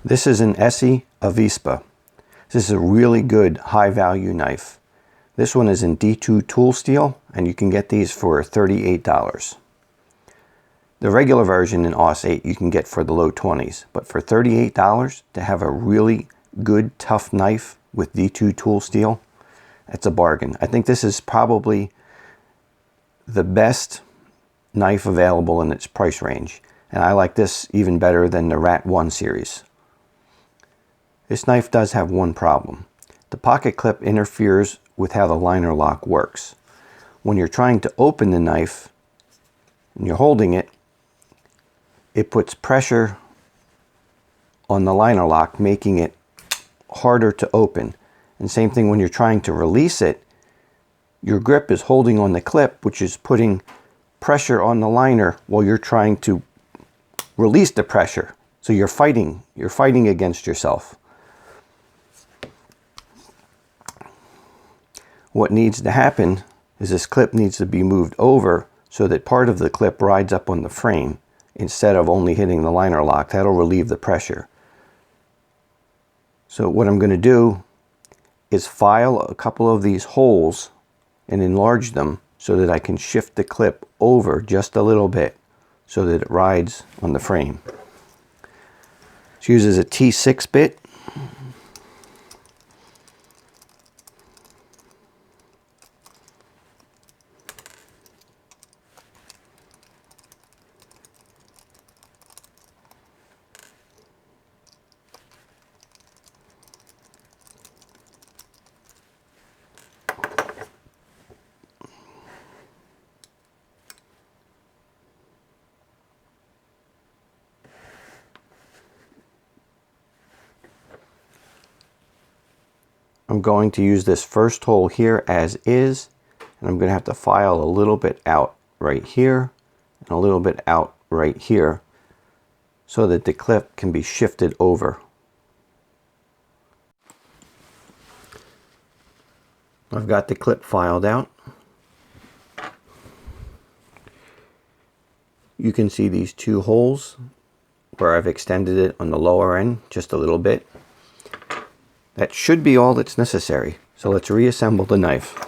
This is an Esee Avispa. This is a really good high value knife. This one is in D2 tool steel, and you can get these for $38. The regular version in AUS 8 you can get for the low 20s, but for $38 to have a really good tough knife with D2 tool steel, that's a bargain. I think this is probably the best knife available in its price range, and I like this even better than the Rat 1 series. This knife does have one problem. The pocket clip interferes with how the liner lock works. When you're trying to open the knife and you're holding it, it puts pressure on the liner lock, making it harder to open. And same thing when you're trying to release it, your grip is holding on the clip, which is putting pressure on the liner while you're trying to release the pressure. So you're fighting against yourself. What needs to happen is this clip needs to be moved over so that part of the clip rides up on the frame instead of only hitting the liner lock. That'll relieve the pressure. So what I'm going to do is file a couple of these holes and enlarge them so that I can shift the clip over just a little bit so that it rides on the frame. This uses a T6 bit. I'm going to use this first hole here as is, and I'm going to have to file a little bit out right here and a little bit out right here so that the clip can be shifted over. I've got the clip filed out. You can see these two holes where I've extended it on the lower end just a little bit. That should be all that's necessary. So let's reassemble the knife.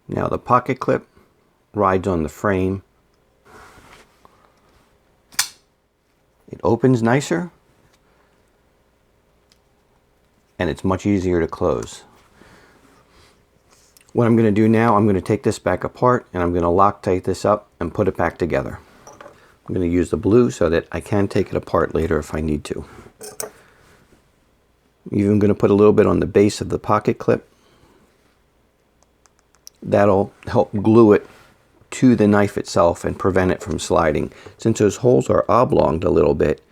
Now the pocket clip rides on the frame. It opens nicer and it's much easier to close. What I'm going to do now, I'm going to take this back apart and I'm going to Loctite this up and put it back together. I'm going to use the blue so that I can take it apart later if I need to. I'm even going to put a little bit on the base of the pocket clip. That'll help glue it to the knife itself and prevent it from sliding. Since those holes are oblonged a little bit,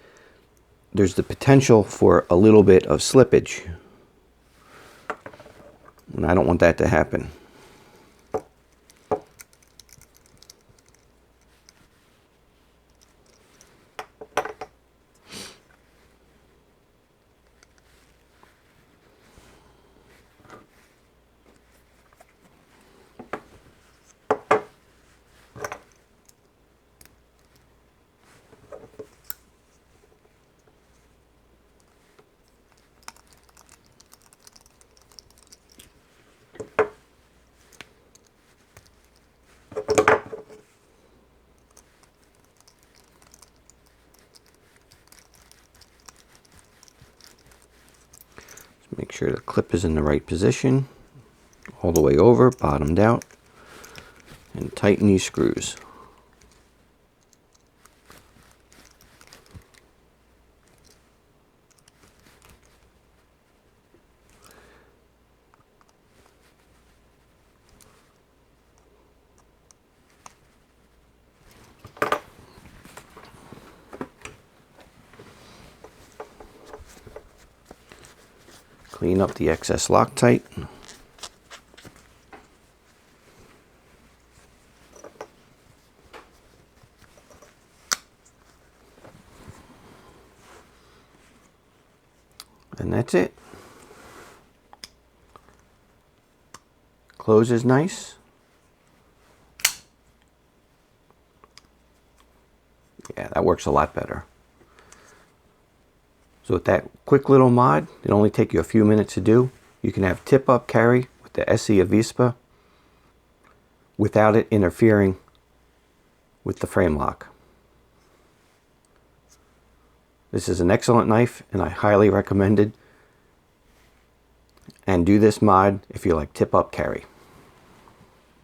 there's the potential for a little bit of slippage. And I don't want that to happen. Make sure the clip is in the right position, all the way over, bottomed out, and tighten these screws. Clean up the excess Loctite. And that's it. Closes nice. Yeah, that works a lot better. So with that quick little mod, it'll only take you a few minutes to do. You can have tip-up carry with the Esee Avispa without it interfering with the frame lock. This is an excellent knife and I highly recommend it. And do this mod if you like tip-up carry.